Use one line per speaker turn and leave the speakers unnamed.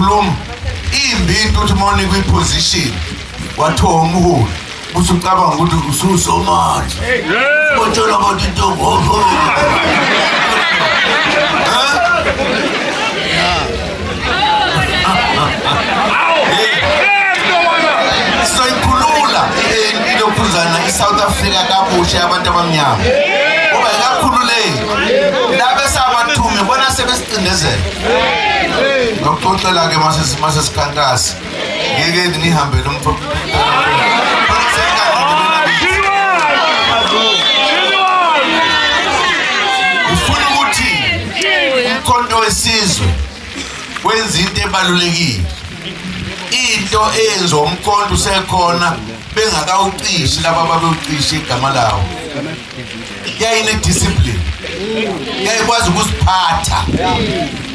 ukhuluma imbintu uthi moni kwi-position wathiwa umholi uthi ucabanga ukuthi ususomanje uthola abantu intombo soyikhulula ilokhuzana iSouth Africa kabusha abantu abamnyama ngoba ikakhululeki laba esabathume bona sebesicindezela ngokuxoxela ke mase sikhankasi ngeke nihambe lo mfo ufuna ukuthi umkhonto wesizwe wenza into ebalulekile into eyenziwa umkhonto usekhona bengakawucishi laba babewucisha igama lawo yayine discipline yayikwazi ukuziphatha